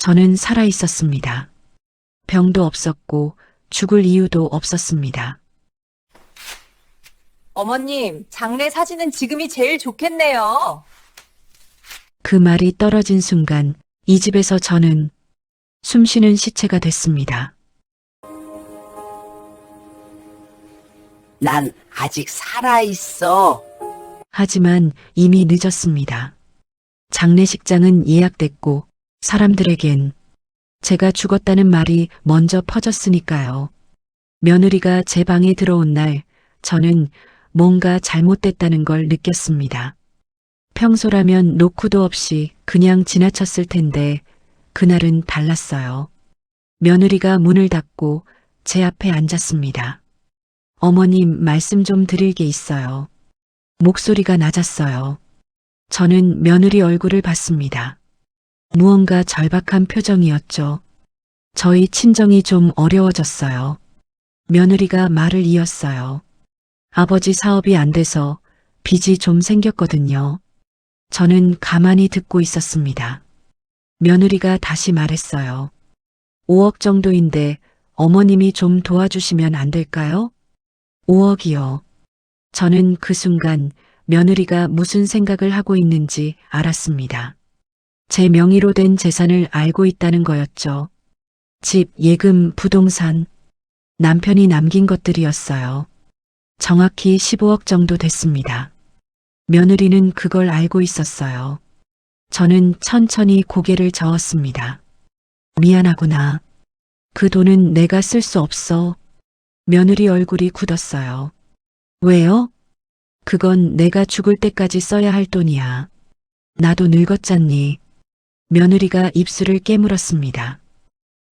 저는 살아 있었습니다. 병도 없었고 죽을 이유도 없었습니다. 어머님, 장례 사진은 지금이 제일 좋겠네요. 그 말이 떨어진 순간 이 집에서 저는 숨쉬는 시체가 됐습니다. 난 아직 살아있어. 하지만 이미 늦었습니다. 장례식장은 예약됐고 사람들에겐 제가 죽었다는 말이 먼저 퍼졌으니까요. 며느리가 제 방에 들어온 날 저는 뭔가 잘못됐다는 걸 느꼈습니다. 평소라면 노크도 없이 그냥 지나쳤을 텐데 그날은 달랐어요. 며느리가 문을 닫고 제 앞에 앉았습니다. 어머님, 말씀 좀 드릴 게 있어요. 목소리가 낮았어요. 저는 며느리 얼굴을 봤습니다. 무언가 절박한 표정이었죠. 저희 친정이 좀 어려워졌어요. 며느리가 말을 이었어요. 아버지 사업이 안 돼서 빚이 좀 생겼거든요. 저는 가만히 듣고 있었습니다. 며느리가 다시 말했어요. 5억 정도인데 어머님이 좀 도와주시면 안 될까요? 5억이요. 저는 그 순간 며느리가 무슨 생각을 하고 있는지 알았습니다. 제 명의로 된 재산을 알고 있다는 거였죠. 집, 예금, 부동산, 남편이 남긴 것들이었어요. 정확히 15억 정도 됐습니다. 며느리는 그걸 알고 있었어요. 저는 천천히 고개를 저었습니다. 미안하구나. 그 돈은 내가 쓸 수 없어. 며느리 얼굴이 굳었어요. 왜요? 그건 내가 죽을 때까지 써야 할 돈이야. 나도 늙었잖니. 며느리가 입술을 깨물었습니다.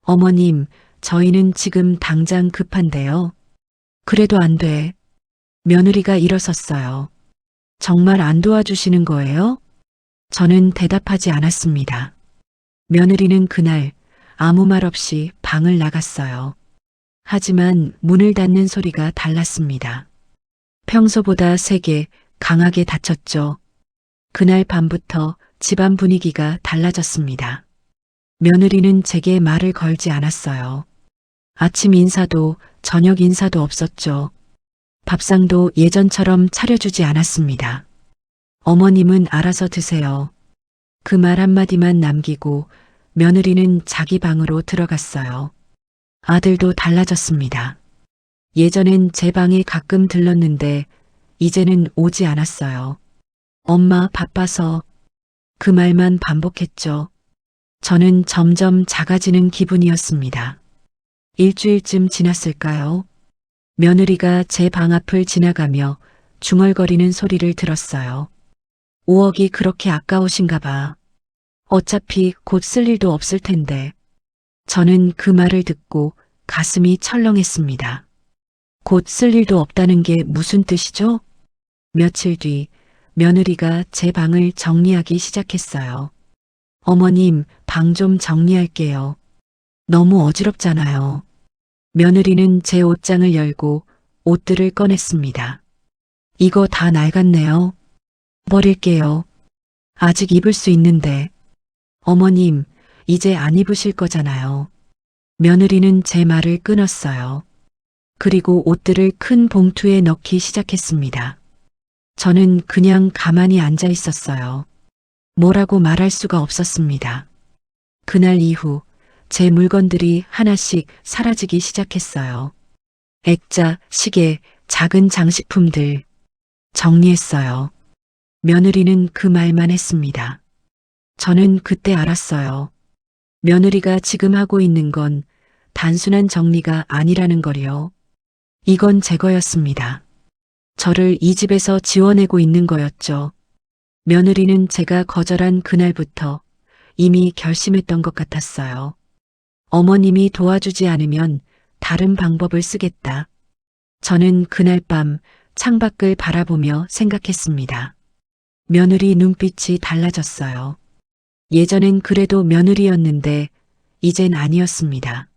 어머님, 저희는 지금 당장 급한데요. 그래도 안 돼. 며느리가 일어섰어요. 정말 안 도와주시는 거예요? 저는 대답하지 않았습니다. 며느리는 그날 아무 말 없이 방을 나갔어요. 하지만 문을 닫는 소리가 달랐습니다. 평소보다 세게 강하게 닫혔죠. 그날 밤부터 집안 분위기가 달라졌습니다. 며느리는 제게 말을 걸지 않았어요. 아침 인사도 저녁 인사도 없었죠. 밥상도 예전처럼 차려주지 않았습니다. 어머님은 알아서 드세요. 그 말 한마디만 남기고 며느리는 자기 방으로 들어갔어요. 아들도 달라졌습니다. 예전엔 제 방에 가끔 들렀는데 이제는 오지 않았어요. 엄마 바빠서 그 말만 반복했죠. 저는 점점 작아지는 기분이었습니다. 일주일쯤 지났을까요? 며느리가 제 방 앞을 지나가며 중얼거리는 소리를 들었어요. 5억이 그렇게 아까우신가 봐. 어차피 곧 쓸 일도 없을 텐데. 저는 그 말을 듣고 가슴이 철렁했습니다. 곧 쓸 일도 없다는 게 무슨 뜻이죠? 며칠 뒤 며느리가 제 방을 정리하기 시작했어요. 어머님, 방 좀 정리할게요. 너무 어지럽잖아요. 며느리는 제 옷장을 열고 옷들을 꺼냈습니다. 이거 다 낡았네요. 버릴게요. 아직 입을 수 있는데. 어머님, 이제 안 입으실 거잖아요. 며느리는 제 말을 끊었어요. 그리고 옷들을 큰 봉투에 넣기 시작했습니다. 저는 그냥 가만히 앉아 있었어요. 뭐라고 말할 수가 없었습니다. 그날 이후 제 물건들이 하나씩 사라지기 시작했어요. 액자, 시계, 작은 장식품들 정리했어요. 며느리는 그 말만 했습니다. 저는 그때 알았어요. 며느리가 지금 하고 있는 건 단순한 정리가 아니라는 거요. 이건 제거였습니다. 저를 이 집에서 지워내고 있는 거였죠. 며느리는 제가 거절한 그날부터 이미 결심했던 것 같았어요. 어머님이 도와주지 않으면 다른 방법을 쓰겠다. 저는 그날 밤 창밖을 바라보며 생각했습니다. 며느리 눈빛이 달라졌어요. 예전엔 그래도 며느리였는데 이젠 아니었습니다.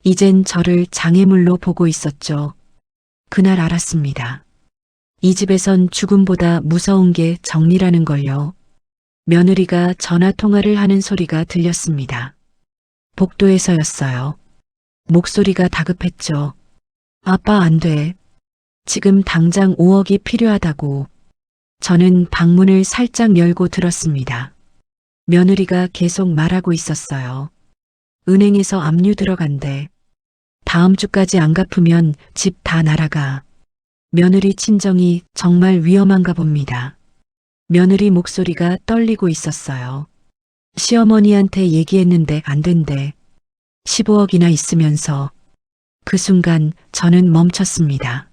이젠 저를 장애물로 보고 있었죠. 그날 알았습니다. 이 집에선 죽음보다 무서운 게 정리라는 걸요. 며느리가 전화 통화를 하는 소리가 들렸습니다. 복도에서였어요. 목소리가 다급했죠. 아빠 안 돼. 지금 당장 5억이 필요하다고. 저는 방문을 살짝 열고 들었습니다. 며느리가 계속 말하고 있었어요. 은행에서 압류 들어간대. 다음 주까지 안 갚으면 집 다 날아가. 며느리 친정이 정말 위험한가 봅니다. 며느리 목소리가 떨리고 있었어요. 시어머니한테 얘기했는데 안 된대. 15억이나 있으면서. 그 순간 저는 멈췄습니다.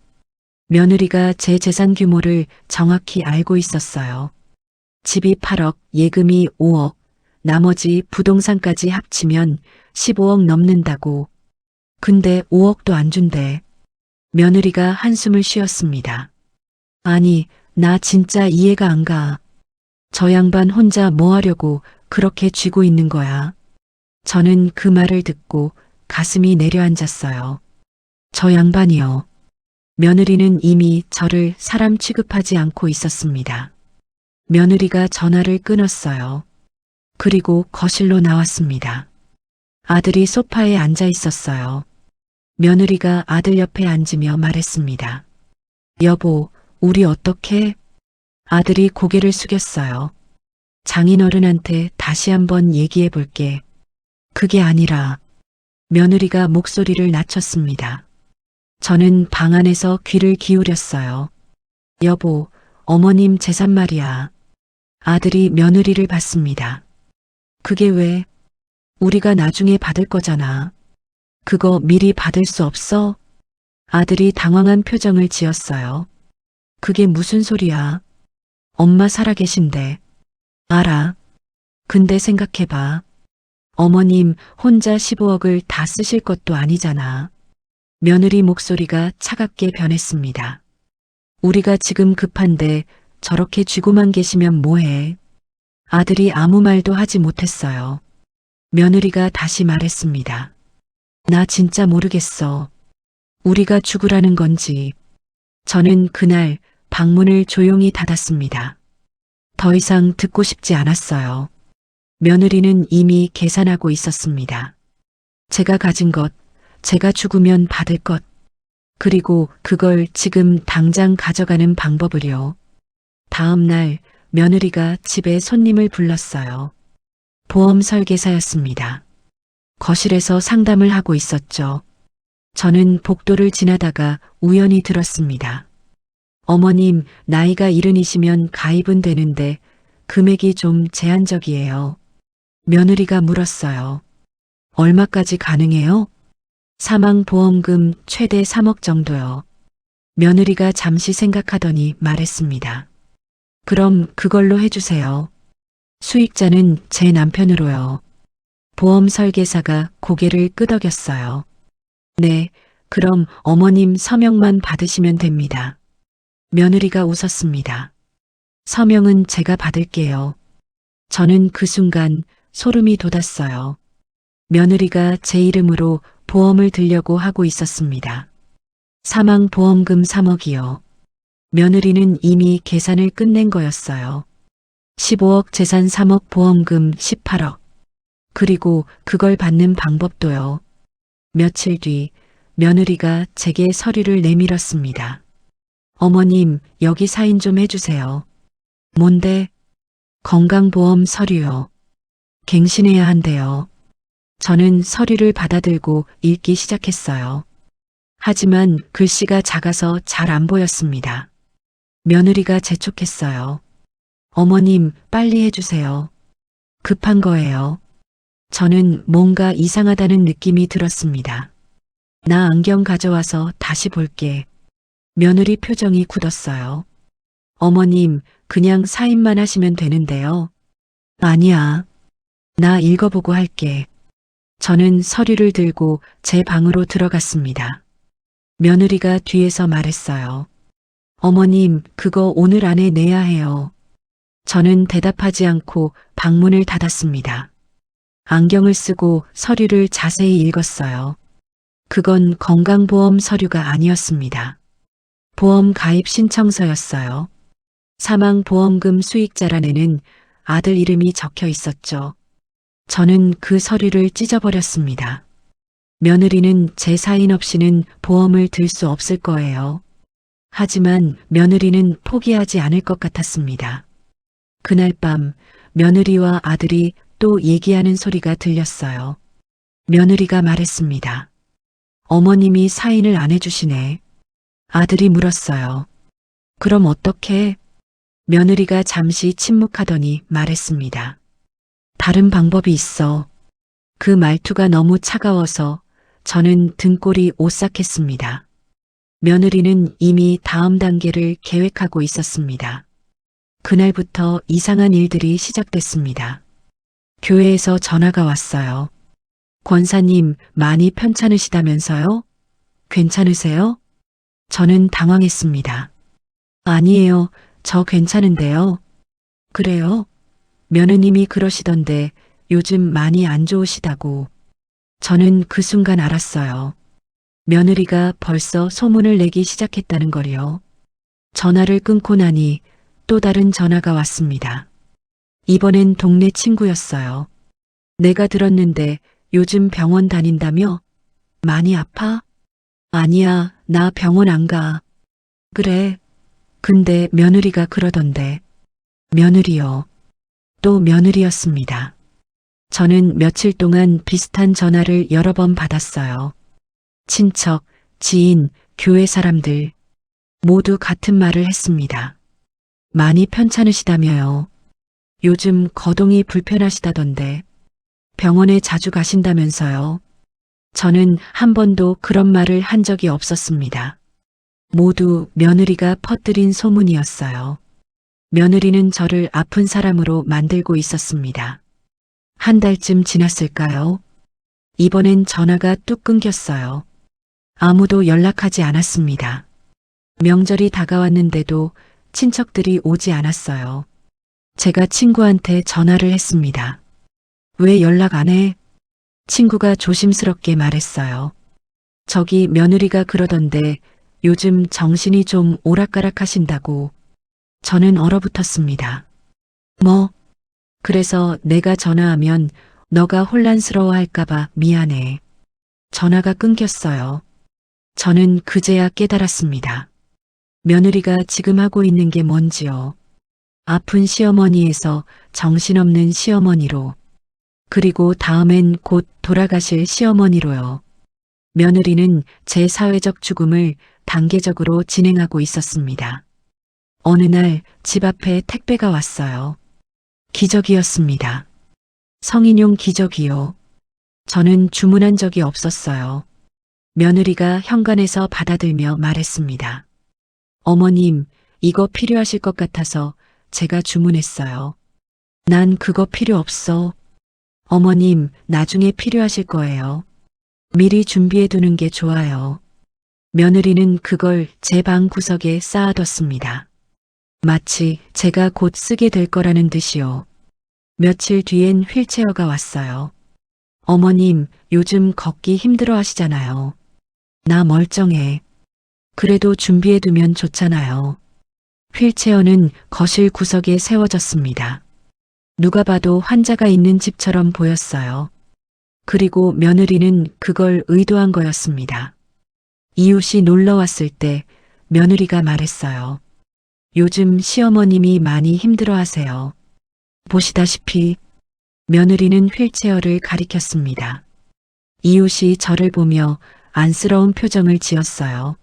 며느리가 제 재산 규모를 정확히 알고 있었어요. 집이 8억, 예금이 5억, 나머지 부동산까지 합치면 15억 넘는다고. 근데 5억도 안 준대. 며느리가 한숨을 쉬었습니다. 아니, 나 진짜 이해가 안 가. 저 양반 혼자 뭐 하려고 그렇게 쥐고 있는 거야. 저는 그 말을 듣고 가슴이 내려앉았어요. 저 양반이요. 며느리는 이미 저를 사람 취급하지 않고 있었습니다. 며느리가 전화를 끊었어요. 그리고 거실로 나왔습니다. 아들이 소파에 앉아 있었어요. 며느리가 아들 옆에 앉으며 말했습니다. 여보, 우리 어떡해? 아들이 고개를 숙였어요. 장인어른한테 다시 한번 얘기해 볼게. 그게 아니라 며느리가 목소리를 낮췄습니다. 저는 방 안에서 귀를 기울였어요. 여보, 어머님 재산 말이야. 아들이 며느리를 봤습니다. 그게 왜? 우리가 나중에 받을 거잖아. 그거 미리 받을 수 없어? 아들이 당황한 표정을 지었어요. 그게 무슨 소리야? 엄마 살아계신데. 알아. 근데 생각해봐. 어머님 혼자 15억을 다 쓰실 것도 아니잖아. 며느리 목소리가 차갑게 변했습니다. 우리가 지금 급한데 저렇게 쥐고만 계시면 뭐해? 아들이 아무 말도 하지 못했어요. 며느리가 다시 말했습니다. 나 진짜 모르겠어. 우리가 죽으라는 건지. 저는 그날 방문을 조용히 닫았습니다. 더 이상 듣고 싶지 않았어요. 며느리는 이미 계산하고 있었습니다. 제가 가진 것, 제가 죽으면 받을 것, 그리고 그걸 지금 당장 가져가는 방법을요. 다음 날 며느리가 집에 손님을 불렀어요. 보험 설계사였습니다. 거실에서 상담을 하고 있었죠. 저는 복도를 지나다가 우연히 들었습니다. 어머님, 나이가 70이시면 가입은 되는데 금액이 좀 제한적이에요. 며느리가 물었어요. 얼마까지 가능해요? 사망보험금 최대 3억 정도요. 며느리가 잠시 생각하더니 말했습니다. 그럼 그걸로 해주세요. 수익자는 제 남편으로요. 보험 설계사가 고개를 끄덕였어요. 네, 그럼 어머님 서명만 받으시면 됩니다. 며느리가 웃었습니다. 서명은 제가 받을게요. 저는 그 순간 소름이 돋았어요. 며느리가 제 이름으로 보험을 들려고 하고 있었습니다. 사망보험금 3억이요. 며느리는 이미 계산을 끝낸 거였어요. 15억 재산 3억 보험금 18억. 그리고 그걸 받는 방법도요. 며칠 뒤 며느리가 제게 서류를 내밀었습니다. 어머님, 여기 사인 좀 해주세요. 뭔데? 건강보험 서류요. 갱신해야 한대요. 저는 서류를 받아들고 읽기 시작했어요. 하지만 글씨가 작아서 잘 안 보였습니다. 며느리가 재촉했어요. 어머님, 빨리 해주세요. 급한 거예요. 저는 뭔가 이상하다는 느낌이 들었습니다. 나 안경 가져와서 다시 볼게. 며느리 표정이 굳었어요. 어머님, 그냥 사인만 하시면 되는데요. 아니야. 나 읽어보고 할게. 저는 서류를 들고 제 방으로 들어갔습니다. 며느리가 뒤에서 말했어요. 어머님, 그거 오늘 안에 내야 해요. 저는 대답하지 않고 방문을 닫았습니다. 안경을 쓰고 서류를 자세히 읽었어요. 그건 건강보험 서류가 아니었습니다. 보험 가입 신청서였어요. 사망보험금 수익자란에는 아들 이름이 적혀 있었죠. 저는 그 서류를 찢어버렸습니다. 며느리는 제 사인 없이는 보험을 들 수 없을 거예요. 하지만 며느리는 포기하지 않을 것 같았습니다. 그날 밤 며느리와 아들이 또 얘기하는 소리가 들렸어요. 며느리가 말했습니다. 어머님이 사인을 안 해주시네. 아들이 물었어요. 그럼 어떡해? 며느리가 잠시 침묵하더니 말했습니다. 다른 방법이 있어. 그 말투가 너무 차가워서 저는 등골이 오싹했습니다. 며느리는 이미 다음 단계를 계획하고 있었습니다. 그날부터 이상한 일들이 시작됐습니다. 교회에서 전화가 왔어요. 권사님 많이 편찮으시다면서요? 괜찮으세요? 저는 당황했습니다. 아니에요. 저 괜찮은데요. 그래요? 며느님이 그러시던데 요즘 많이 안 좋으시다고. 저는 그 순간 알았어요. 며느리가 벌써 소문을 내기 시작했다는 걸요. 전화를 끊고 나니 또 다른 전화가 왔습니다. 이번엔 동네 친구였어요. 내가 들었는데 요즘 병원 다닌다며? 많이 아파? 아니야, 나 병원 안 가. 그래. 근데 며느리가 그러던데. 며느리요. 또 며느리였습니다. 저는 며칠 동안 비슷한 전화를 여러 번 받았어요. 친척, 지인, 교회 사람들 모두 같은 말을 했습니다. 많이 편찮으시다며요. 요즘 거동이 불편하시다던데. 병원에 자주 가신다면서요. 저는 한 번도 그런 말을 한 적이 없었습니다. 모두 며느리가 퍼뜨린 소문이었어요. 며느리는 저를 아픈 사람으로 만들고 있었습니다. 한 달쯤 지났을까요? 이번엔 전화가 뚝 끊겼어요. 아무도 연락하지 않았습니다. 명절이 다가왔는데도 친척들이 오지 않았어요. 제가 친구한테 전화를 했습니다. 왜 연락 안 해? 친구가 조심스럽게 말했어요. 저기 며느리가 그러던데 요즘 정신이 좀 오락가락 하신다고. 저는 얼어붙었습니다. 뭐? 그래서 내가 전화하면 너가 혼란스러워 할까봐 미안해. 전화가 끊겼어요. 저는 그제야 깨달았습니다. 며느리가 지금 하고 있는 게 뭔지요. 아픈 시어머니에서 정신없는 시어머니로, 그리고 다음엔 곧 돌아가실 시어머니로요. 며느리는 제 사회적 죽음을 단계적으로 진행하고 있었습니다. 어느 날 집 앞에 택배가 왔어요. 기적이었습니다. 성인용 기적이요. 저는 주문한 적이 없었어요. 며느리가 현관에서 받아들며 말했습니다. 어머님, 이거 필요하실 것 같아서 제가 주문했어요. 난 그거 필요 없어. 어머님, 나중에 필요하실 거예요. 미리 준비해 두는 게 좋아요. 며느리는 그걸 제 방 구석에 쌓아뒀습니다. 마치 제가 곧 쓰게 될 거라는 듯이요. 며칠 뒤엔 휠체어가 왔어요. 어머님, 요즘 걷기 힘들어 하시잖아요. 나 멀쩡해. 그래도 준비해 두면 좋잖아요. 휠체어는 거실 구석에 세워졌습니다. 누가 봐도 환자가 있는 집처럼 보였어요. 그리고 며느리는 그걸 의도한 거였습니다. 이웃이 놀러 왔을 때 며느리가 말했어요. 요즘 시어머님이 많이 힘들어 하세요. 보시다시피 며느리는 휠체어를 가리켰습니다. 이웃이 저를 보며 안쓰러운 표정을 지었어요.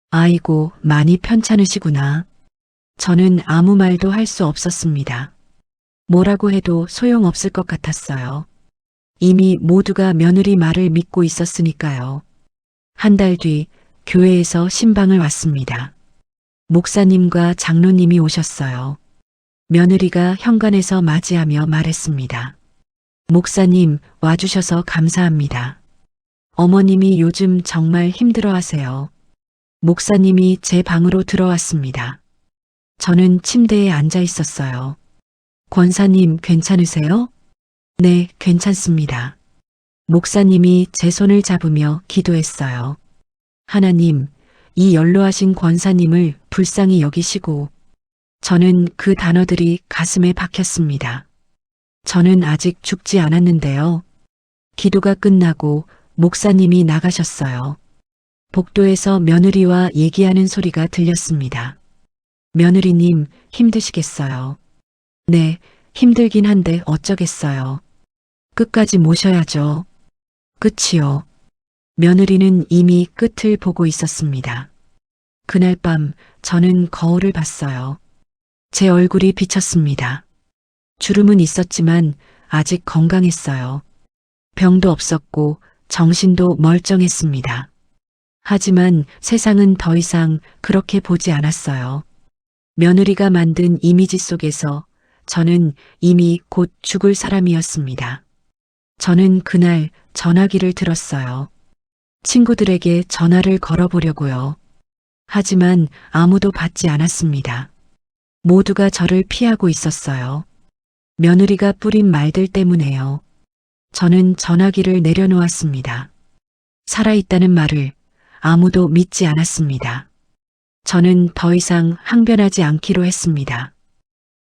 아이고, 많이 편찮으시구나. 저는 아무 말도 할 수 없었습니다. 뭐라고 해도 소용없을 것 같았어요. 이미 모두가 며느리 말을 믿고 있었으니까요. 한 달 뒤 교회에서 신방을 왔습니다. 목사님과 장로님이 오셨어요. 며느리가 현관에서 맞이하며 말했습니다. 목사님, 와주셔서 감사합니다. 어머님이 요즘 정말 힘들어 하세요. 목사님이 제 방으로 들어왔습니다. 저는 침대에 앉아 있었어요. 권사님, 괜찮으세요? 네, 괜찮습니다. 목사님이 제 손을 잡으며 기도했어요. 하나님, 이 연로하신 권사님을 불쌍히 여기시고. 저는 그 단어들이 가슴에 박혔습니다. 저는 아직 죽지 않았는데요. 기도가 끝나고 목사님이 나가셨어요. 복도에서 며느리와 얘기하는 소리가 들렸습니다. 며느리님, 힘드시겠어요? 네, 힘들긴 한데 어쩌겠어요. 끝까지 모셔야죠. 끝이요. 며느리는 이미 끝을 보고 있었습니다. 그날 밤 저는 거울을 봤어요. 제 얼굴이 비쳤습니다. 주름은 있었지만 아직 건강했어요. 병도 없었고 정신도 멀쩡했습니다. 하지만 세상은 더 이상 그렇게 보지 않았어요. 며느리가 만든 이미지 속에서 저는 이미 곧 죽을 사람이었습니다. 저는 그날 전화기를 들었어요. 친구들에게 전화를 걸어보려고요. 하지만 아무도 받지 않았습니다. 모두가 저를 피하고 있었어요. 며느리가 뿌린 말들 때문에요. 저는 전화기를 내려놓았습니다. 살아있다는 말을 아무도 믿지 않았습니다. 저는 더 이상 항변하지 않기로 했습니다.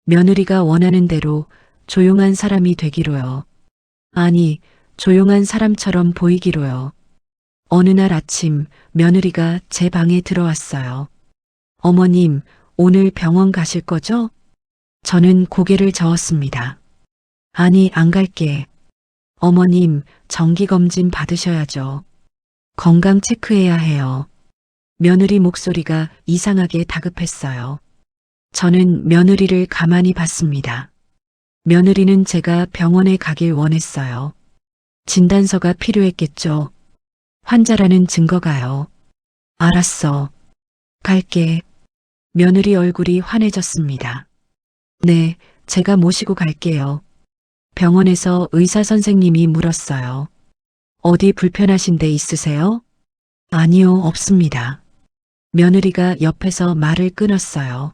며느리가 원하는 대로 조용한 사람이 되기로요. 아니, 조용한 사람처럼 보이기로요. 어느 날 아침 며느리가 제 방에 들어왔어요. 어머님, 오늘 병원 가실 거죠? 저는 고개를 저었습니다. 아니, 안 갈게. 어머님, 정기검진 받으셔야죠. 건강 체크해야 해요. 며느리 목소리가 이상하게 다급했어요. 저는 며느리를 가만히 봤습니다. 며느리는 제가 병원에 가길 원했어요. 진단서가 필요했겠죠. 환자라는 증거가요. 알았어. 갈게. 며느리 얼굴이 환해졌습니다. 네, 제가 모시고 갈게요. 병원에서 의사 선생님이 물었어요. 어디 불편하신 데 있으세요? 아니요, 없습니다. 며느리가 옆에서 말을 끊었어요.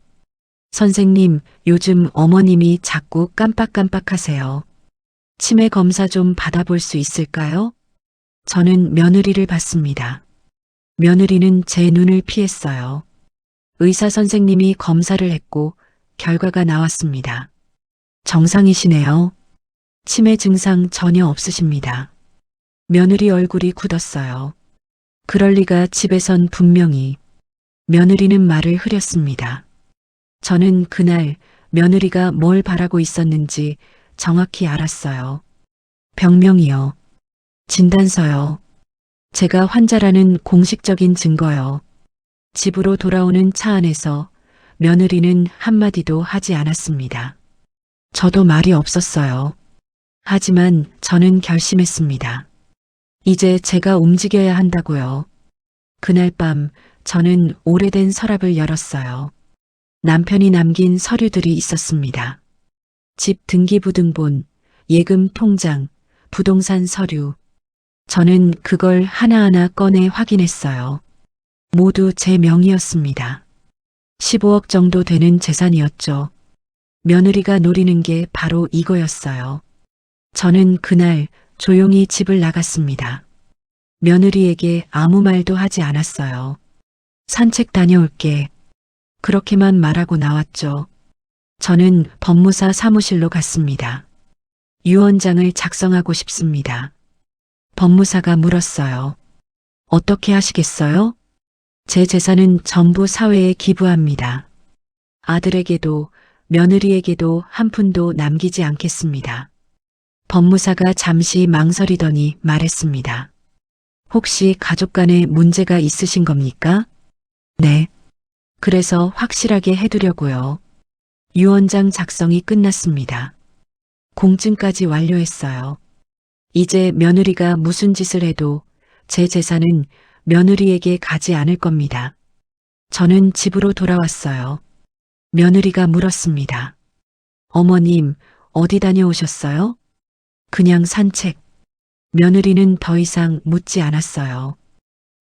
선생님, 요즘 어머님이 자꾸 깜빡깜빡하세요. 치매 검사 좀 받아볼 수 있을까요? 저는 며느리를 봤습니다. 며느리는 제 눈을 피했어요. 의사 선생님이 검사를 했고 결과가 나왔습니다. 정상이시네요. 치매 증상 전혀 없으십니다. 며느리 얼굴이 굳었어요. 그럴 리가 집에선 분명히. 며느리는 말을 흐렸습니다. 저는 그날 며느리가 뭘 바라고 있었는지 정확히 알았어요. 병명이요. 진단서요. 제가 환자라는 공식적인 증거요. 집으로 돌아오는 차 안에서 며느리는 한마디도 하지 않았습니다. 저도 말이 없었어요. 하지만 저는 결심했습니다. 이제 제가 움직여야 한다고요. 그날 밤 저는 오래된 서랍을 열었어요. 남편이 남긴 서류들이 있었습니다. 집 등기부등본, 예금 통장, 부동산 서류. 저는 그걸 하나하나 꺼내 확인했어요. 모두 제 명의였습니다. 15억 정도 되는 재산이었죠. 며느리가 노리는 게 바로 이거였어요. 저는 그날 조용히 집을 나갔습니다. 며느리에게 아무 말도 하지 않았어요. 산책 다녀올게. 그렇게만 말하고 나왔죠. 저는 법무사 사무실로 갔습니다. 유언장을 작성하고 싶습니다. 법무사가 물었어요. 어떻게 하시겠어요? 제 재산은 전부 사회에 기부합니다. 아들에게도 며느리에게도 한 푼도 남기지 않겠습니다. 법무사가 잠시 망설이더니 말했습니다. 혹시 가족 간에 문제가 있으신 겁니까? 네. 그래서 확실하게 해두려고요. 유언장 작성이 끝났습니다. 공증까지 완료했어요. 이제 며느리가 무슨 짓을 해도 제 재산은 며느리에게 가지 않을 겁니다. 저는 집으로 돌아왔어요. 며느리가 물었습니다. 어머님, 어디 다녀오셨어요? 그냥 산책. 며느리는 더 이상 묻지 않았어요.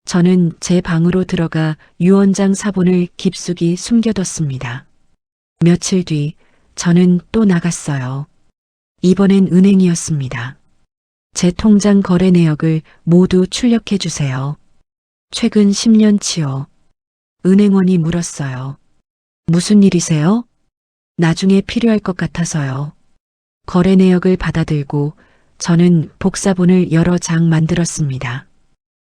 저는 제 방으로 들어가 유언장 사본을 깊숙이 숨겨뒀습니다. 며칠 뒤 저는 또 나갔어요. 이번엔 은행이었습니다. 제 통장 거래 내역을 모두 출력해 주세요. 최근 10년치요. 은행원이 물었어요. 무슨 일이세요? 나중에 필요할 것 같아서요. 거래 내역을 받아들고 저는 복사본을 여러 장 만들었습니다.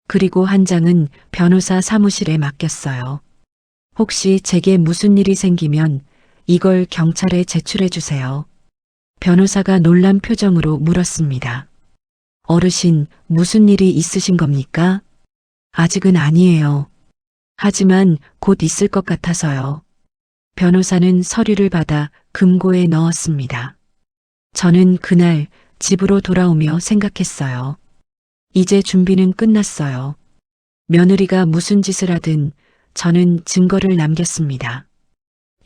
그리고 한 장은 변호사 사무실에 맡겼어요. 혹시 제게 무슨 일이 생기면 이걸 경찰에 제출해 주세요. 변호사가 놀란 표정으로 물었습니다. 어르신, 무슨 일이 있으신 겁니까? 아직은 아니에요. 하지만 곧 있을 것 같아서요. 변호사는 서류를 받아 금고에 넣었습니다. 저는 그날 집으로 돌아오며 생각했어요. 이제 준비는 끝났어요. 며느리가 무슨 짓을 하든 저는 증거를 남겼습니다.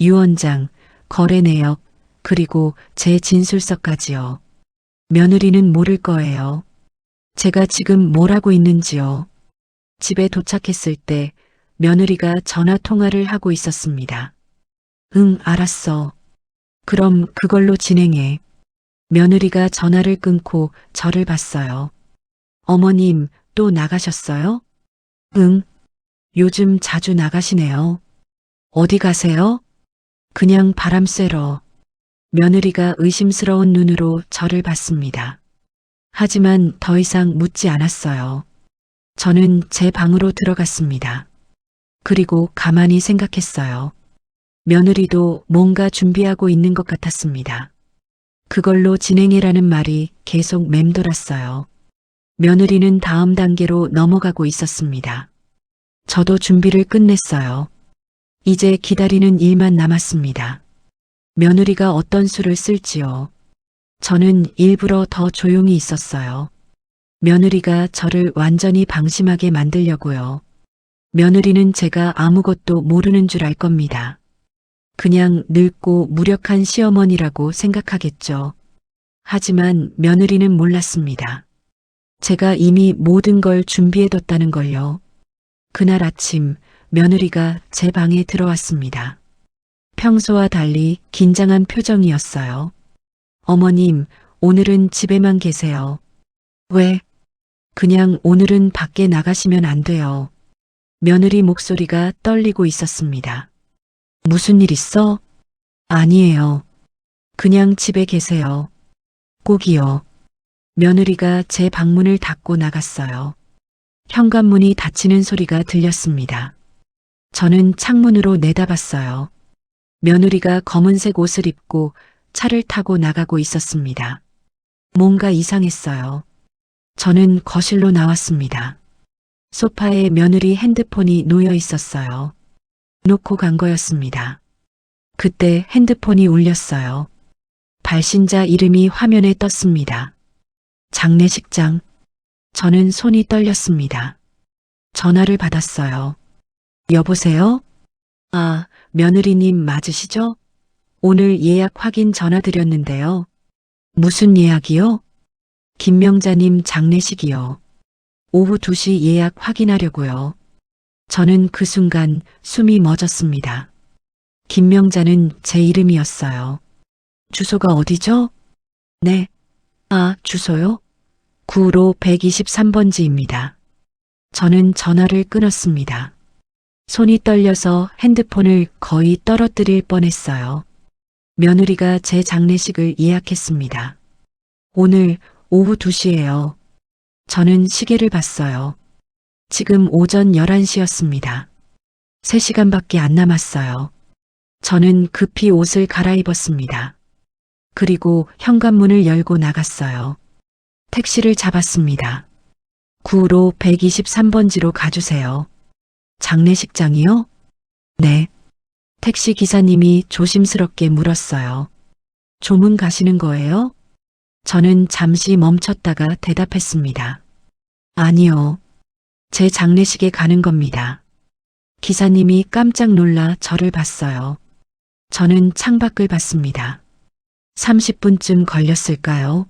유언장, 거래 내역, 그리고 제 진술서까지요. 며느리는 모를 거예요. 제가 지금 뭘 하고 있는지요. 집에 도착했을 때 며느리가 전화 통화를 하고 있었습니다. 응, 알았어. 그럼 그걸로 진행해. 며느리가 전화를 끊고 저를 봤어요. 어머님, 또 나가셨어요? 응. 요즘 자주 나가시네요. 어디 가세요? 그냥 바람 쐬러. 며느리가 의심스러운 눈으로 저를 봤습니다. 하지만 더 이상 묻지 않았어요. 저는 제 방으로 들어갔습니다. 그리고 가만히 생각했어요. 며느리도 뭔가 준비하고 있는 것 같았습니다. 그걸로 진행해라는 말이 계속 맴돌았어요. 며느리는 다음 단계로 넘어가고 있었습니다. 저도 준비를 끝냈어요. 이제 기다리는 일만 남았습니다. 며느리가 어떤 수를 쓸지요. 저는 일부러 더 조용히 있었어요. 며느리가 저를 완전히 방심하게 만들려고요. 며느리는 제가 아무것도 모르는 줄 알 겁니다. 그냥 늙고 무력한 시어머니라고 생각하겠죠. 하지만 며느리는 몰랐습니다. 제가 이미 모든 걸 준비해뒀다는 걸요. 그날 아침 며느리가 제 방에 들어왔습니다. 평소와 달리 긴장한 표정이었어요. 어머님, 오늘은 집에만 계세요. 왜? 그냥 오늘은 밖에 나가시면 안 돼요. 며느리 목소리가 떨리고 있었습니다. 무슨 일 있어? 아니에요. 그냥 집에 계세요. 꼭이요. 며느리가 제 방문을 닫고 나갔어요. 현관문이 닫히는 소리가 들렸습니다. 저는 창문으로 내다봤어요. 며느리가 검은색 옷을 입고 차를 타고 나가고 있었습니다. 뭔가 이상했어요. 저는 거실로 나왔습니다. 소파에 며느리 핸드폰이 놓여 있었어요. 놓고 간 거였습니다. 그때 핸드폰이 울렸어요. 발신자 이름이 화면에 떴습니다. 장례식장. 저는 손이 떨렸습니다. 전화를 받았어요. 여보세요? 아, 며느리님 맞으시죠? 오늘 예약 확인 전화 드렸는데요. 무슨 예약이요? 김명자님 장례식이요. 오후 2시 예약 확인하려고요. 저는 그 순간 숨이 멎었습니다. 김명자는 제 이름이었어요. 주소가 어디죠? 네. 아, 주소요? 9로 123번지입니다. 저는 전화를 끊었습니다. 손이 떨려서 핸드폰을 거의 떨어뜨릴 뻔했어요. 며느리가 제 장례식을 예약했습니다. 오늘 오후 2시예요. 저는 시계를 봤어요. 지금 오전 11시였습니다. 3시간밖에 안 남았어요. 저는 급히 옷을 갈아입었습니다. 그리고 현관문을 열고 나갔어요. 택시를 잡았습니다. 9로 123번지로 가주세요. 장례식장이요? 네. 택시 기사님이 조심스럽게 물었어요. 조문 가시는 거예요? 저는 잠시 멈췄다가 대답했습니다. 아니요. 제 장례식에 가는 겁니다. 기사님이 깜짝 놀라 저를 봤어요. 저는 창밖을 봤습니다. 30분쯤 걸렸을까요?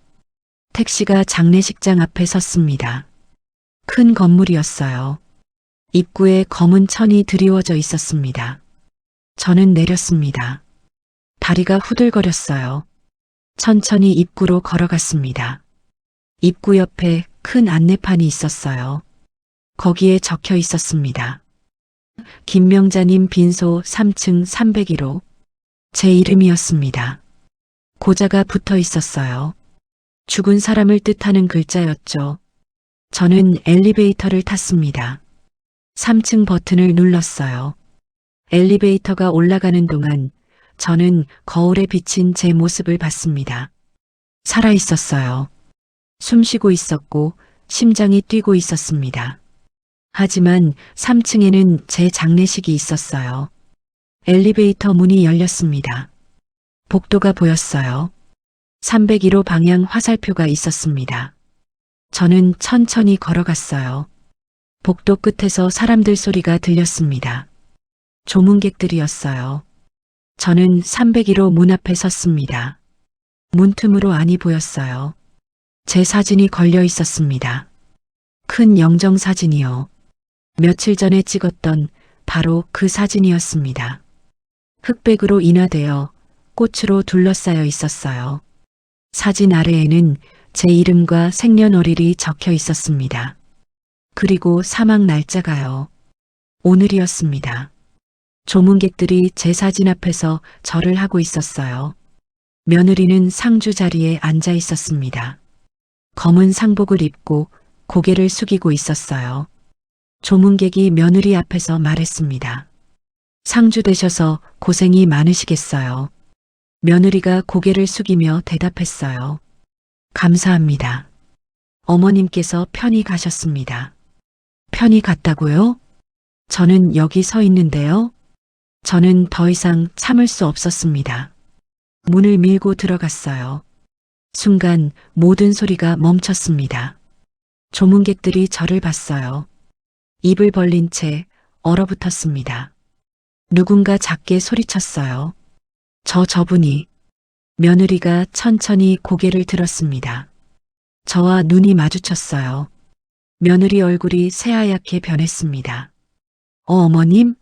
택시가 장례식장 앞에 섰습니다. 큰 건물이었어요. 입구에 검은 천이 드리워져 있었습니다. 저는 내렸습니다. 다리가 후들거렸어요. 천천히 입구로 걸어갔습니다. 입구 옆에 큰 안내판이 있었어요. 거기에 적혀 있었습니다. 김명자님 빈소 3층 301호. 제 이름이었습니다. 고자가 붙어 있었어요. 죽은 사람을 뜻하는 글자였죠. 저는 엘리베이터를 탔습니다. 3층 버튼을 눌렀어요. 엘리베이터가 올라가는 동안 저는 거울에 비친 제 모습을 봤습니다. 살아 있었어요. 숨쉬고 있었고 심장이 뛰고 있었습니다. 하지만 3층에는 제 장례식이 있었어요. 엘리베이터 문이 열렸습니다. 복도가 보였어요. 301호 방향 화살표가 있었습니다. 저는 천천히 걸어갔어요. 복도 끝에서 사람들 소리가 들렸습니다. 조문객들이었어요. 저는 301호 문 앞에 섰습니다. 문틈으로 안이 보였어요. 제 사진이 걸려 있었습니다. 큰 영정 사진이요. 며칠 전에 찍었던 바로 그 사진이었습니다. 흑백으로 인화되어 꽃으로 둘러싸여 있었어요. 사진 아래에는 제 이름과 생년월일이 적혀 있었습니다. 그리고 사망 날짜가요. 오늘이었습니다. 조문객들이 제 사진 앞에서 절을 하고 있었어요. 며느리는 상주 자리에 앉아 있었습니다. 검은 상복을 입고 고개를 숙이고 있었어요. 조문객이 며느리 앞에서 말했습니다. 상주 되셔서 고생이 많으시겠어요. 며느리가 고개를 숙이며 대답했어요. 감사합니다. 어머님께서 편히 가셨습니다. 편히 갔다고요? 저는 여기 서 있는데요. 저는 더 이상 참을 수 없었습니다. 문을 밀고 들어갔어요. 순간 모든 소리가 멈췄습니다. 조문객들이 저를 봤어요. 입을 벌린 채 얼어붙었습니다. 누군가 작게 소리쳤어요. 저분이. 며느리가 천천히 고개를 들었습니다. 저와 눈이 마주쳤어요. 며느리 얼굴이 새하얗게 변했습니다. 어머님?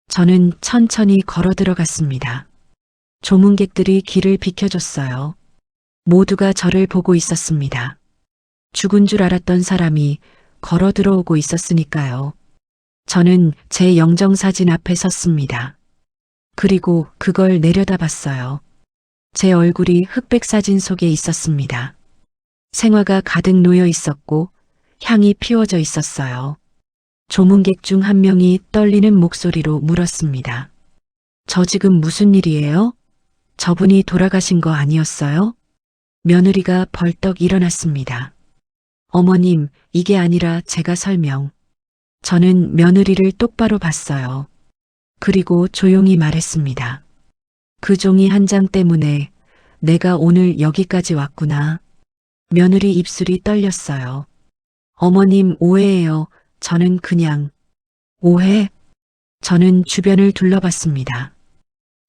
저는 천천히 걸어 들어갔습니다. 조문객들이 길을 비켜줬어요. 모두가 저를 보고 있었습니다. 죽은 줄 알았던 사람이 걸어 들어오고 있었으니까요. 저는 제 영정사진 앞에 섰습니다. 그리고 그걸 내려다봤어요. 제 얼굴이 흑백 사진 속에 있었습니다. 생화가 가득 놓여 있었고 향이 피워져 있었어요. 조문객 중 한 명이 떨리는 목소리로 물었습니다. 저 지금 무슨 일이에요? 저분이 돌아가신 거 아니었어요? 며느리가 벌떡 일어났습니다. 어머님, 이게 아니라 제가 설명. 저는 며느리를 똑바로 봤어요. 그리고 조용히 말했습니다. 그 종이 한 장 때문에 내가 오늘 여기까지 왔구나. 며느리 입술이 떨렸어요. 어머님 오해예요. 저는 그냥. 오해? 저는 주변을 둘러봤습니다.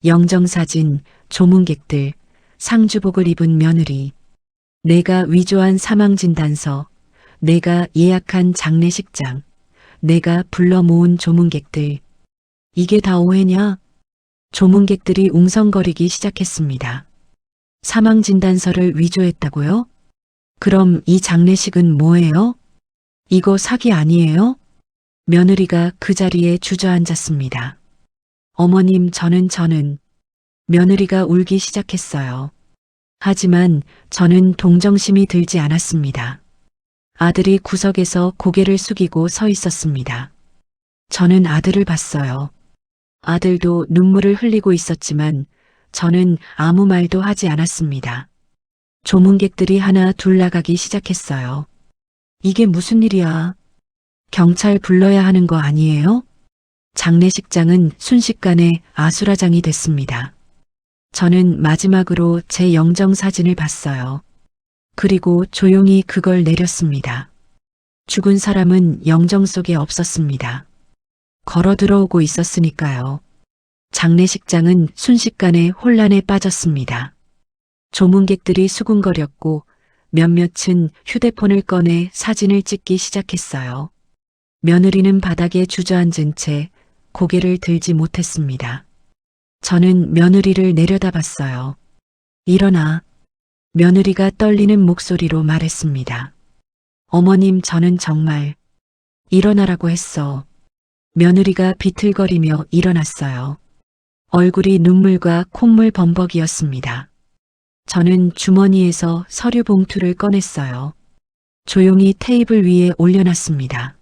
영정사진, 조문객들, 상주복을 입은 며느리. 내가 위조한 사망진단서, 내가 예약한 장례식장, 내가 불러 모은 조문객들. 이게 다 오해냐? 조문객들이 웅성거리기 시작했습니다. 사망진단서를 위조했다고요? 그럼 이 장례식은 뭐예요? 이거 사기 아니에요? 며느리가 그 자리에 주저앉았습니다. 어머님, 저는 며느리가 울기 시작했어요. 하지만 저는 동정심이 들지 않았습니다. 아들이 구석에서 고개를 숙이고 서 있었습니다. 저는 아들을 봤어요. 아들도 눈물을 흘리고 있었지만 저는 아무 말도 하지 않았습니다. 조문객들이 하나 둘 나가기 시작했어요. 이게 무슨 일이야? 경찰 불러야 하는 거 아니에요? 장례식장은 순식간에 아수라장이 됐습니다. 저는 마지막으로 제 영정사진을 봤어요. 그리고 조용히 그걸 내렸습니다. 죽은 사람은 영정 속에 없었습니다. 걸어 들어오고 있었으니까요. 장례식장은 순식간에 혼란에 빠졌습니다. 조문객들이 수군거렸고 몇몇은 휴대폰을 꺼내 사진을 찍기 시작했어요. 며느리는 바닥에 주저앉은 채 고개를 들지 못했습니다. 저는 며느리를 내려다봤어요. 일어나. 며느리가 떨리는 목소리로 말했습니다. 어머님, 저는 정말 일어나라고 했어. 며느리가 비틀거리며 일어났어요. 얼굴이 눈물과 콧물 범벅이었습니다. 저는 주머니에서 서류 봉투를 꺼냈어요. 조용히 테이블 위에 올려놨습니다.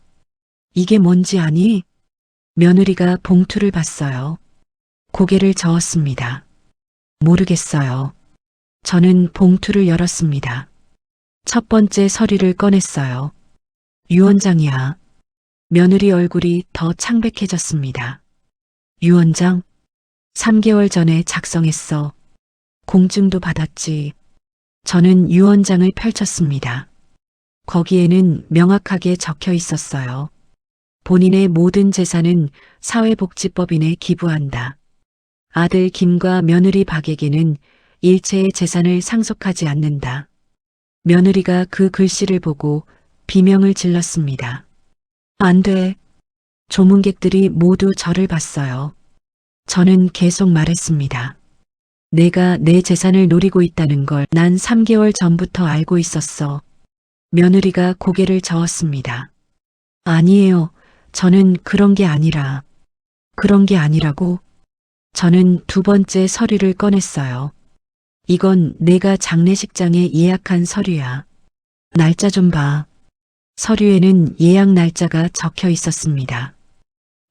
이게 뭔지 아니? 며느리가 봉투를 봤어요. 고개를 저었습니다. 모르겠어요. 저는 봉투를 열었습니다. 첫 번째 서류를 꺼냈어요. 유언장이야. 며느리 얼굴이 더 창백해졌습니다. 유언장? 3개월 전에 작성했어. 공증도 받았지. 저는 유언장을 펼쳤습니다. 거기에는 명확하게 적혀 있었어요. 본인의 모든 재산은 사회복지법인에 기부한다. 아들 김과 며느리 박에게는 일체의 재산을 상속하지 않는다. 며느리가 그 글씨를 보고 비명을 질렀습니다. 안 돼. 조문객들이 모두 저를 봤어요. 저는 계속 말했습니다. 내가 내 재산을 노리고 있다는 걸 난 3개월 전부터 알고 있었어. 며느리가 고개를 저었습니다. 아니에요. 저는 그런 게 아니라. 그런 게 아니라고? 저는 두 번째 서류를 꺼냈어요. 이건 내가 장례식장에 예약한 서류야. 날짜 좀 봐. 서류에는 예약 날짜가 적혀 있었습니다.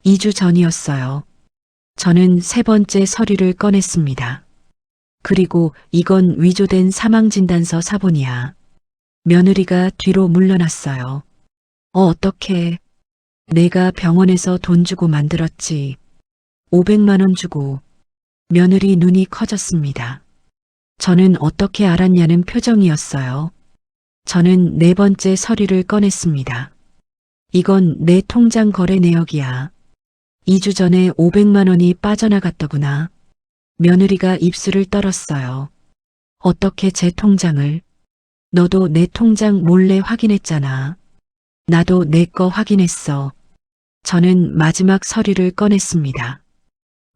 2주 전이었어요. 저는 세 번째 서류를 꺼냈습니다. 그리고 이건 위조된 사망진단서 사본이야. 며느리가 뒤로 물러났어요. 어떡해. 내가 병원에서 돈 주고 만들었지. 500만 원 주고. 며느리 눈이 커졌습니다. 저는 어떻게 알았냐는 표정이었어요. 저는 네 번째 서류를 꺼냈습니다. 이건 내 통장 거래 내역이야. 2주 전에 500만 원이 빠져나갔더구나. 며느리가 입술을 떨었어요. 어떻게 제 통장을? 너도 내 통장 몰래 확인했잖아. 나도 내 거 확인했어. 저는 마지막 서류를 꺼냈습니다.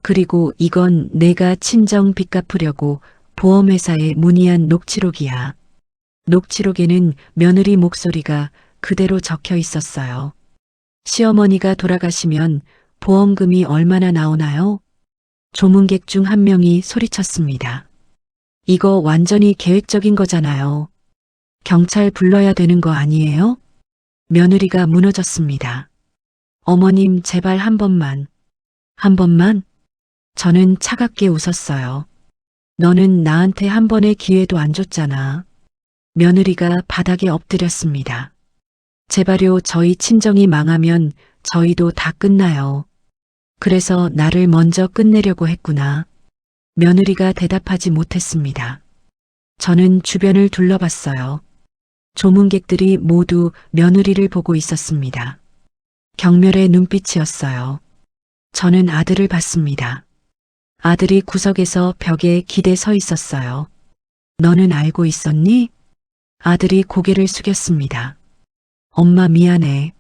그리고 이건 내가 친정 빚 갚으려고 보험회사에 문의한 녹취록이야. 녹취록에는 며느리 목소리가 그대로 적혀 있었어요. 시어머니가 돌아가시면 보험금이 얼마나 나오나요? 조문객 중 한 명이 소리쳤습니다. 이거 완전히 계획적인 거잖아요. 경찰 불러야 되는 거 아니에요? 며느리가 무너졌습니다. 어머님, 제발 한 번만. 한 번만? 저는 차갑게 웃었어요. 너는 나한테 한 번의 기회도 안 줬잖아. 며느리가 바닥에 엎드렸습니다. 제발요, 저희 친정이 망하면 저희도 다 끝나요. 그래서 나를 먼저 끝내려고 했구나. 며느리가 대답하지 못했습니다. 저는 주변을 둘러봤어요. 조문객들이 모두 며느리를 보고 있었습니다. 경멸의 눈빛이었어요. 저는 아들을 봤습니다. 아들이 구석에서 벽에 기대 서 있었어요. 너는 알고 있었니? 아들이 고개를 숙였습니다. 엄마 미안해.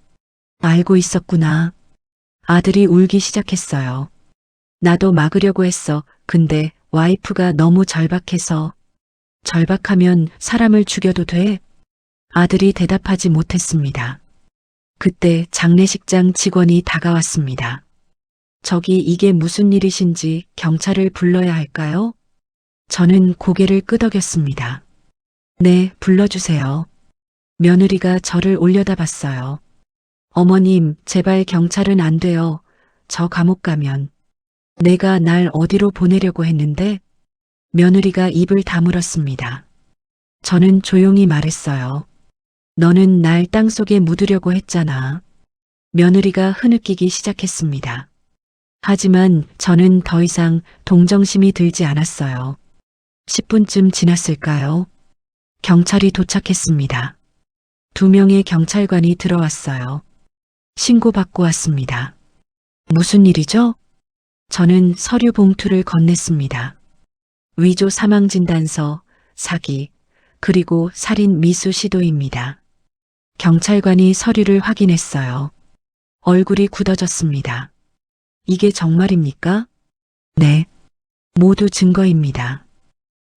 알고 있었구나. 아들이 울기 시작했어요. 나도 막으려고 했어. 근데 와이프가 너무 절박해서. 절박하면 사람을 죽여도 돼? 아들이 대답하지 못했습니다. 그때 장례식장 직원이 다가왔습니다. 저기 이게 무슨 일이신지 경찰을 불러야 할까요? 저는 고개를 끄덕였습니다. 네, 불러주세요. 며느리가 저를 올려다봤어요. 어머님, 제발 경찰은 안 돼요. 저 감옥 가면. 내가 날 어디로 보내려고 했는데? 며느리가 입을 다물었습니다. 저는 조용히 말했어요. 너는 날 땅속에 묻으려고 했잖아. 며느리가 흐느끼기 시작했습니다. 하지만 저는 더 이상 동정심이 들지 않았어요. 10분쯤 지났을까요? 경찰이 도착했습니다. 2명의 경찰관이 들어왔어요. 신고받고 왔습니다. 무슨 일이죠? 저는 서류 봉투를 건넸습니다. 위조 사망진단서, 사기, 그리고 살인 미수 시도입니다. 경찰관이 서류를 확인했어요. 얼굴이 굳어졌습니다. 이게 정말입니까? 네. 모두 증거입니다.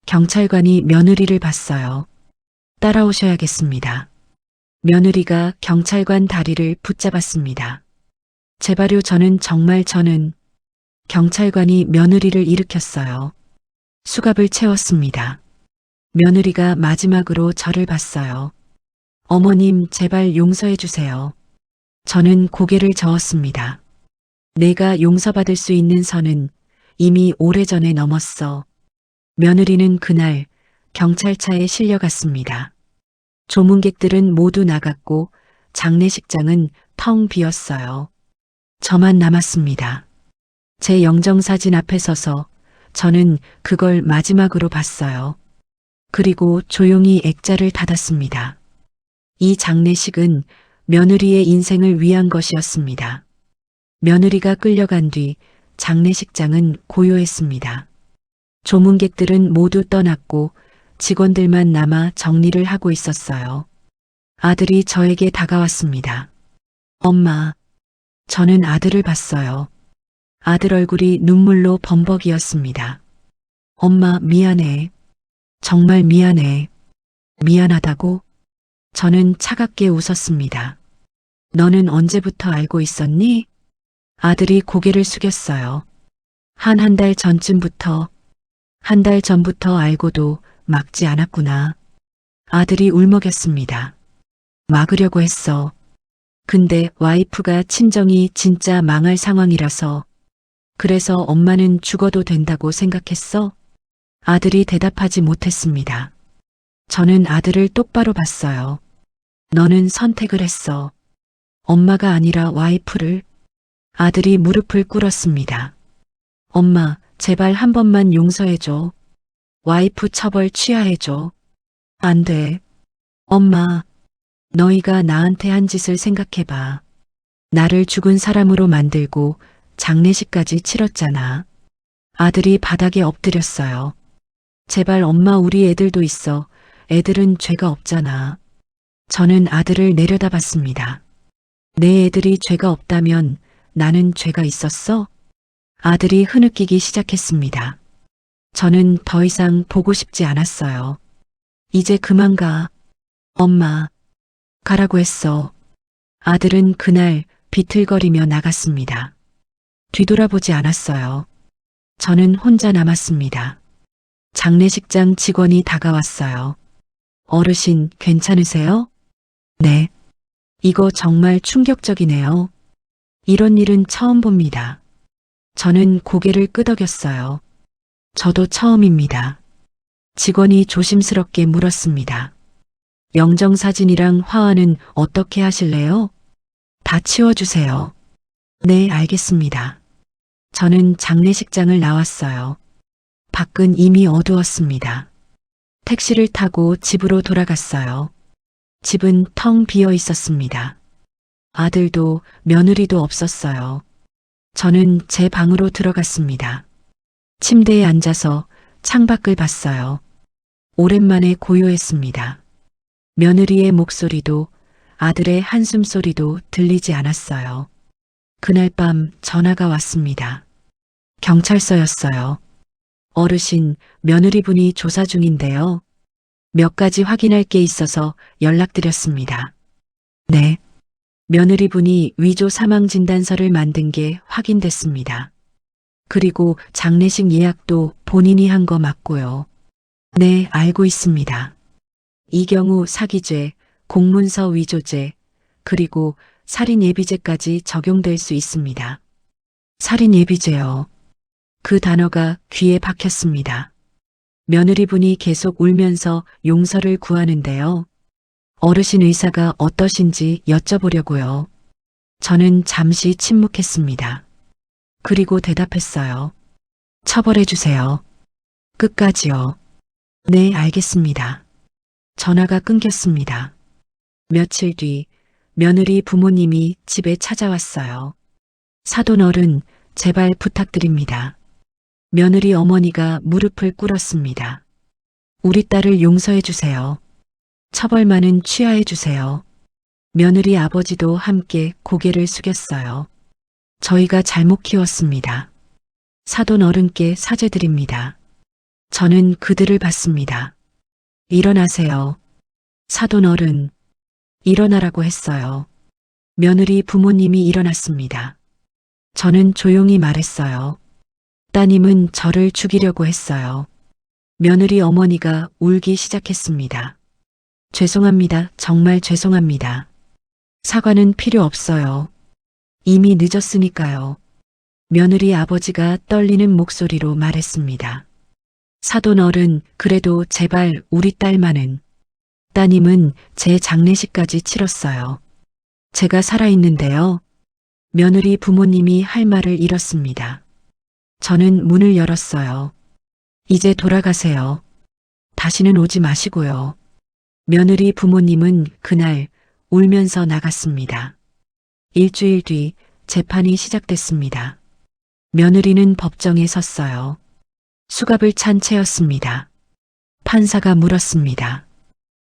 경찰관이 며느리를 봤어요. 따라오셔야겠습니다. 며느리가 경찰관 다리를 붙잡았습니다. 제발요, 저는 경찰관이 며느리를 일으켰어요. 수갑을 채웠습니다. 며느리가 마지막으로 저를 봤어요. 어머님, 제발 용서해 주세요. 저는 고개를 저었습니다. 내가 용서받을 수 있는 선은 이미 오래전에 넘었어. 며느리는 그날 경찰차에 실려갔습니다. 조문객들은 모두 나갔고 장례식장은 텅 비었어요. 저만 남았습니다. 제 영정사진 앞에 서서 저는 그걸 마지막으로 봤어요. 그리고 조용히 액자를 닫았습니다. 이 장례식은 며느리의 인생을 위한 것이었습니다. 며느리가 끌려간 뒤 장례식장은 고요했습니다. 조문객들은 모두 떠났고 직원들만 남아 정리를 하고 있었어요. 아들이 저에게 다가왔습니다. 엄마, 저는 아들을 봤어요. 아들 얼굴이 눈물로 범벅이었습니다. 엄마, 미안해. 정말 미안해. 미안하다고? 저는 차갑게 웃었습니다. 너는 언제부터 알고 있었니? 아들이 고개를 숙였어요. 한 달 전쯤부터, 한 달 전부터 알고도 막지 않았구나. 아들이 울먹였습니다. 막으려고 했어. 근데 와이프가 친정이 진짜 망할 상황이라서. 그래서 엄마는 죽어도 된다고 생각했어? 아들이 대답하지 못했습니다. 저는 아들을 똑바로 봤어요. 너는 선택을 했어. 엄마가 아니라 와이프를. 아들이 무릎을 꿇었습니다. 엄마, 제발 한 번만 용서해줘. 와이프 처벌 취하해줘. 안 돼. 엄마, 너희가 나한테 한 짓을 생각해봐. 나를 죽은 사람으로 만들고 장례식까지 치렀잖아. 아들이 바닥에 엎드렸어요. 제발 엄마, 우리 애들도 있어. 애들은 죄가 없잖아. 저는 아들을 내려다봤습니다. 내 애들이 죄가 없다면 나는 죄가 있었어? 아들이 흐느끼기 시작했습니다. 저는 더 이상 보고 싶지 않았어요. 이제 그만 가. 엄마, 가라고 했어. 아들은 그날 비틀거리며 나갔습니다. 뒤돌아보지 않았어요. 저는 혼자 남았습니다. 장례식장 직원이 다가왔어요. 어르신, 괜찮으세요? 네. 이거 정말 충격적이네요. 이런 일은 처음 봅니다. 저는 고개를 끄덕였어요. 저도 처음입니다. 직원이 조심스럽게 물었습니다. 영정사진이랑 화환은 어떻게 하실래요? 다 치워주세요. 네, 알겠습니다. 저는 장례식장을 나왔어요. 밖은 이미 어두웠습니다. 택시를 타고 집으로 돌아갔어요. 집은 텅 비어 있었습니다. 아들도 며느리도 없었어요. 저는 제 방으로 들어갔습니다. 침대에 앉아서 창밖을 봤어요. 오랜만에 고요했습니다. 며느리의 목소리도 아들의 한숨 소리도 들리지 않았어요. 그날 밤 전화가 왔습니다. 경찰서였어요. 어르신, 며느리분이 조사 중인데요. 몇 가지 확인할 게 있어서 연락드렸습니다. 네. 며느리분이 위조 사망 진단서를 만든 게 확인됐습니다. 그리고 장례식 예약도 본인이 한 거 맞고요. 네, 알고 있습니다. 이 경우 사기죄, 공문서 위조죄, 그리고 살인예비죄까지 적용될 수 있습니다. 살인예비죄요. 그 단어가 귀에 박혔습니다. 며느리분이 계속 울면서 용서를 구하는데요. 어르신 의사가 어떠신지 여쭤보려고요. 저는 잠시 침묵했습니다. 그리고 대답했어요. 처벌해주세요. 끝까지요. 네, 알겠습니다. 전화가 끊겼습니다. 며칠 뒤 며느리 부모님이 집에 찾아왔어요. 사돈어른, 제발 부탁드립니다. 며느리 어머니가 무릎을 꿇었습니다. 우리 딸을 용서해 주세요. 처벌만은 취하해 주세요. 며느리 아버지도 함께 고개를 숙였어요. 저희가 잘못 키웠습니다. 사돈 어른께 사죄드립니다. 저는 그들을 봤습니다. 일어나세요. 사돈 어른, 일어나라고 했어요. 며느리 부모님이 일어났습니다. 저는 조용히 말했어요. 따님은 저를 죽이려고 했어요. 며느리 어머니가 울기 시작했습니다. 죄송합니다. 정말 죄송합니다. 사과는 필요 없어요. 이미 늦었으니까요. 며느리 아버지가 떨리는 목소리로 말했습니다. 사돈 어른, 그래도 제발 우리 딸만은. 따님은 제 장례식까지 치렀어요. 제가 살아있는데요. 며느리 부모님이 할 말을 잃었습니다. 저는 문을 열었어요. 이제 돌아가세요. 다시는 오지 마시고요. 며느리 부모님은 그날 울면서 나갔습니다. 일주일 뒤 재판이 시작됐습니다. 며느리는 법정에 섰어요. 수갑을 찬 채였습니다. 판사가 물었습니다.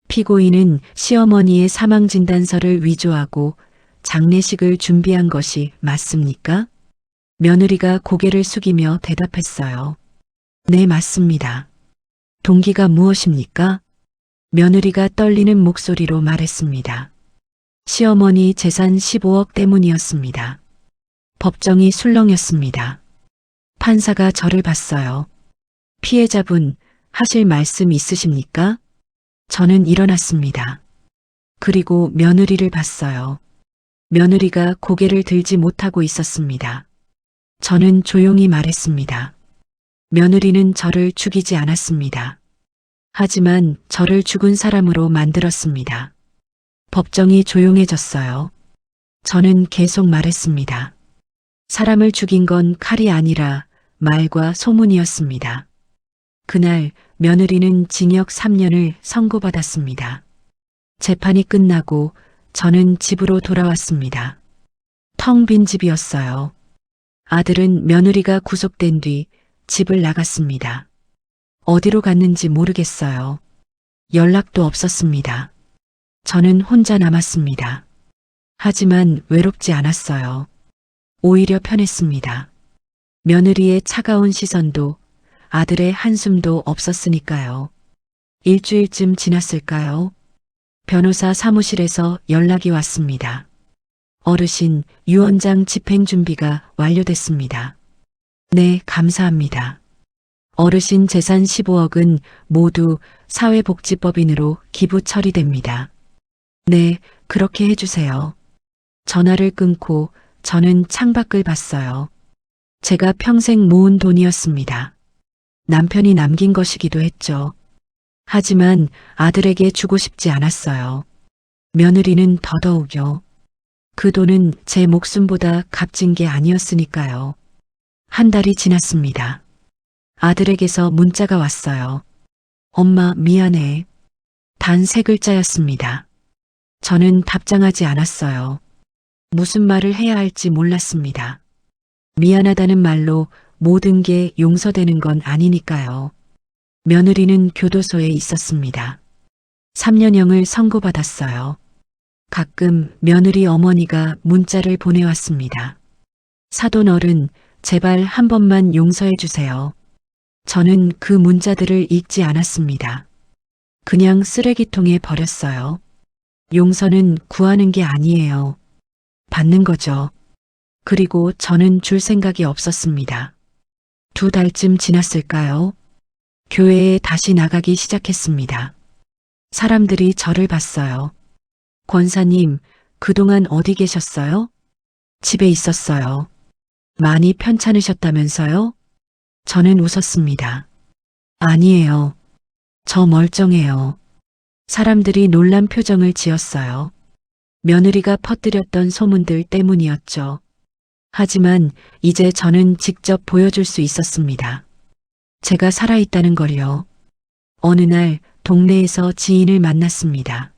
피고인은 시어머니의 사망진단서를 위조하고 장례식을 준비한 것이 맞습니까? 며느리가 고개를 숙이며 대답했어요. 네, 맞습니다. 동기가 무엇입니까? 며느리가 떨리는 목소리로 말했습니다. 시어머니 재산 15억 때문이었습니다. 법정이 술렁였습니다. 판사가 저를 봤어요. 피해자분, 하실 말씀 있으십니까? 저는 일어났습니다. 그리고 며느리를 봤어요. 며느리가 고개를 들지 못하고 있었습니다. 저는 조용히 말했습니다. 며느리는 저를 죽이지 않았습니다. 하지만 저를 죽은 사람으로 만들었습니다. 법정이 조용해졌어요. 저는 계속 말했습니다. 사람을 죽인 건 칼이 아니라 말과 소문이었습니다. 그날 며느리는 징역 3년을 선고받았습니다. 재판이 끝나고 저는 집으로 돌아왔습니다. 텅 빈 집이었어요. 아들은 며느리가 구속된 뒤 집을 나갔습니다. 어디로 갔는지 모르겠어요. 연락도 없었습니다. 저는 혼자 남았습니다. 하지만 외롭지 않았어요. 오히려 편했습니다. 며느리의 차가운 시선도 아들의 한숨도 없었으니까요. 일주일쯤 지났을까요? 변호사 사무실에서 연락이 왔습니다. 어르신, 유언장 집행 준비가 완료됐습니다. 네, 감사합니다. 어르신 재산 15억은 모두 사회복지법인으로 기부 처리됩니다. 네, 그렇게 해주세요. 전화를 끊고 저는 창밖을 봤어요. 제가 평생 모은 돈이었습니다. 남편이 남긴 것이기도 했죠. 하지만 아들에게 주고 싶지 않았어요. 며느리는 더더욱요. 그 돈은 제 목숨보다 값진 게 아니었으니까요. 한 달이 지났습니다. 아들에게서 문자가 왔어요. 엄마, 미안해. 단 3글자였습니다. 저는 답장하지 않았어요. 무슨 말을 해야 할지 몰랐습니다. 미안하다는 말로 모든 게 용서되는 건 아니니까요. 며느리는 교도소에 있었습니다. 3년형을 선고받았어요. 가끔 며느리 어머니가 문자를 보내왔습니다. 사돈 어른, 제발 한 번만 용서해 주세요. 저는 그 문자들을 읽지 않았습니다. 그냥 쓰레기통에 버렸어요. 용서는 구하는 게 아니에요. 받는 거죠. 그리고 저는 줄 생각이 없었습니다. 2달쯤 지났을까요? 교회에 다시 나가기 시작했습니다. 사람들이 저를 봤어요. 권사님, 그동안 어디 계셨어요? 집에 있었어요. 많이 편찮으셨다면서요? 저는 웃었습니다. 아니에요. 저 멀쩡해요. 사람들이 놀란 표정을 지었어요. 며느리가 퍼뜨렸던 소문들 때문이었죠. 하지만 이제 저는 직접 보여줄 수 있었습니다. 제가 살아있다는 걸요. 어느 날 동네에서 지인을 만났습니다.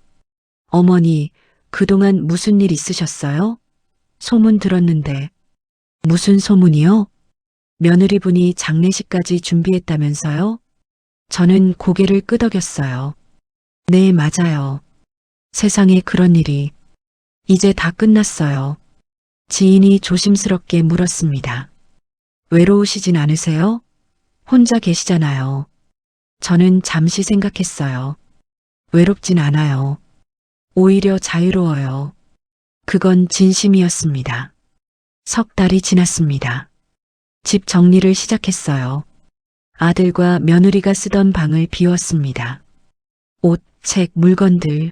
어머니, 그동안 무슨 일 있으셨어요? 소문 들었는데. 무슨 소문이요? 며느리분이 장례식까지 준비했다면서요? 저는 고개를 끄덕였어요. 네, 맞아요. 세상에 그런 일이. 이제 다 끝났어요. 지인이 조심스럽게 물었습니다. 외로우시진 않으세요? 혼자 계시잖아요. 저는 잠시 생각했어요. 외롭진 않아요. 오히려 자유로워요. 그건 진심이었습니다. 3달이 지났습니다. 집 정리를 시작했어요. 아들과 며느리가 쓰던 방을 비웠습니다. 옷, 책, 물건들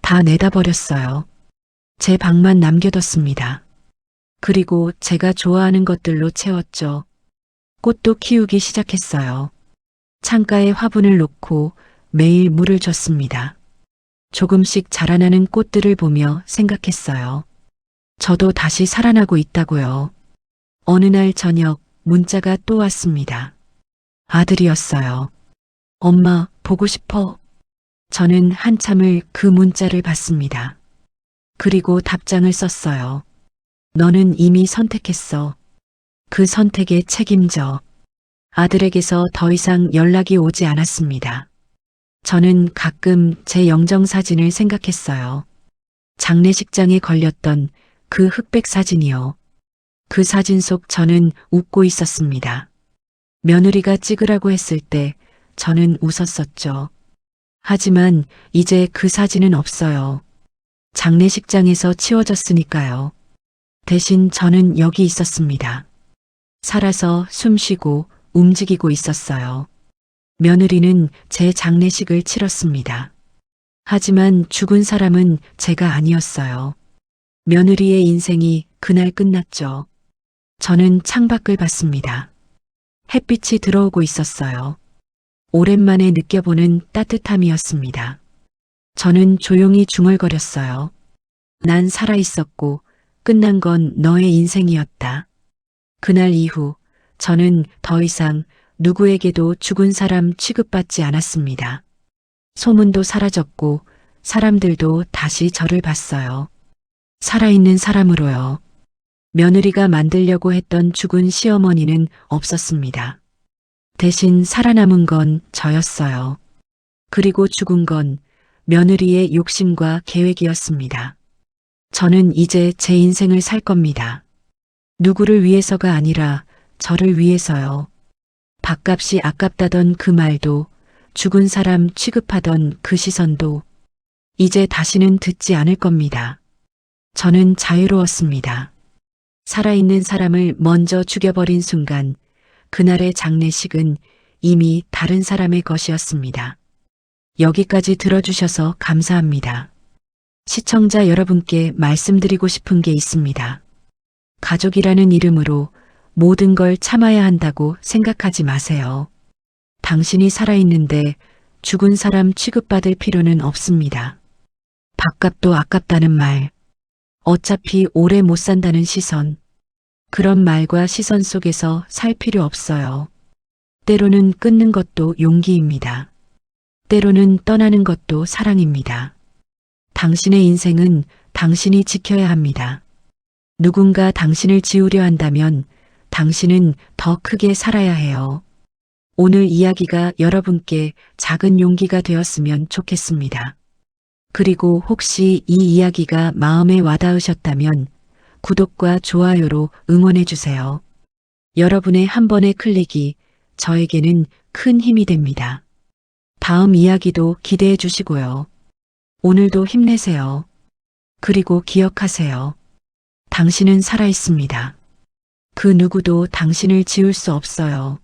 다 내다 버렸어요. 제 방만 남겨뒀습니다. 그리고 제가 좋아하는 것들로 채웠죠. 꽃도 키우기 시작했어요. 창가에 화분을 놓고 매일 물을 줬습니다. 조금씩 자라나는 꽃들을 보며 생각했어요. 저도 다시 살아나고 있다고요. 어느 날 저녁 문자가 또 왔습니다. 아들이었어요. 엄마, 보고 싶어. 저는 한참을 그 문자를 봤습니다. 그리고 답장을 썼어요. 너는 이미 선택했어. 그 선택에 책임져. 아들에게서 더 이상 연락이 오지 않았습니다. 저는 가끔 제 영정사진을 생각했어요. 장례식장에 걸렸던 그 흑백 사진이요. 그 사진 속 저는 웃고 있었습니다. 며느리가 찍으라고 했을 때 저는 웃었었죠. 하지만 이제 그 사진은 없어요. 장례식장에서 치워졌으니까요. 대신 저는 여기 있었습니다. 살아서 숨쉬고 움직이고 있었어요. 며느리는 제 장례식을 치렀습니다. 하지만 죽은 사람은 제가 아니었어요. 며느리의 인생이 그날 끝났죠. 저는 창밖을 봤습니다. 햇빛이 들어오고 있었어요. 오랜만에 느껴보는 따뜻함이었습니다. 저는 조용히 중얼거렸어요. 난 살아있었고 끝난 건 너의 인생이었다. 그날 이후 저는 더 이상 누구에게도 죽은 사람 취급받지 않았습니다. 소문도 사라졌고 사람들도 다시 저를 봤어요. 살아있는 사람으로요. 며느리가 만들려고 했던 죽은 시어머니는 없었습니다. 대신 살아남은 건 저였어요. 그리고 죽은 건 며느리의 욕심과 계획이었습니다. 저는 이제 제 인생을 살 겁니다. 누구를 위해서가 아니라 저를 위해서요. 밥값이 아깝다던 그 말도, 죽은 사람 취급하던 그 시선도 이제 다시는 듣지 않을 겁니다. 저는 자유로웠습니다. 살아있는 사람을 먼저 죽여버린 순간 그날의 장례식은 이미 다른 사람의 것이었습니다. 여기까지 들어주셔서 감사합니다. 시청자 여러분께 말씀드리고 싶은 게 있습니다. 가족이라는 이름으로 모든 걸 참아야 한다고 생각하지 마세요. 당신이 살아있는데 죽은 사람 취급받을 필요는 없습니다. 밥값도 아깝다는 말, 어차피 오래 못 산다는 시선, 그런 말과 시선 속에서 살 필요 없어요. 때로는 끊는 것도 용기입니다. 때로는 떠나는 것도 사랑입니다. 당신의 인생은 당신이 지켜야 합니다. 누군가 당신을 지우려 한다면 당신은 더 크게 살아야 해요. 오늘 이야기가 여러분께 작은 용기가 되었으면 좋겠습니다. 그리고 혹시 이 이야기가 마음에 와닿으셨다면 구독과 좋아요로 응원해 주세요. 여러분의 한 번의 클릭이 저에게는 큰 힘이 됩니다. 다음 이야기도 기대해 주시고요. 오늘도 힘내세요. 그리고 기억하세요. 당신은 살아있습니다. 그 누구도 당신을 지울 수 없어요.